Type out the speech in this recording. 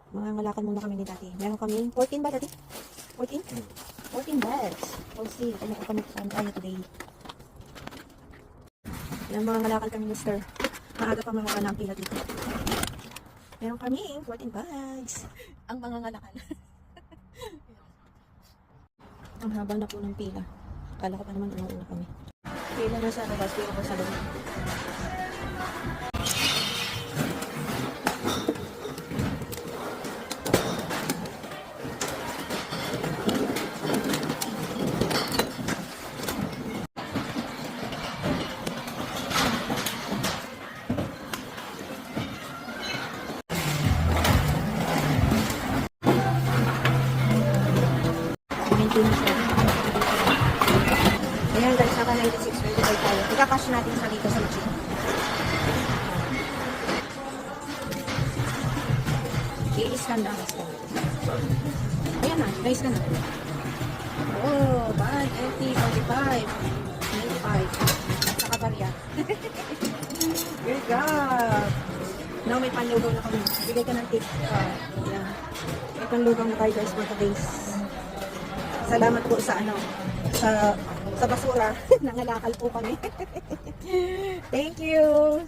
Mga ngalakal muna kami ni dati. Meron kami 14 ba dati? 14? 14 bags. We'll see kung makapamukhaan tayo today. Yan mga ngalakal kami ni Sir. Maaga pa mga ng pila dito. Meron kami 14 bags. Ang mga ngalakal. Ang haba na po ng pila. Akala ko pa naman una kami. Pila na sa labas, pila ko sa loob. Ayan guys, naka 96.25 tayo. Ika-cash natin sa dito sa machine. I-scan na. Ayan na, guys na. Oh, bag, empty, 45. 95. Saka barya. Good job. Now may panlugaw na kami. Bigay ka ng tip. Ayan. May panlugaw na tayo guys for today's. Salamat po sa sa basura. Nangalakal po kami. Thank you.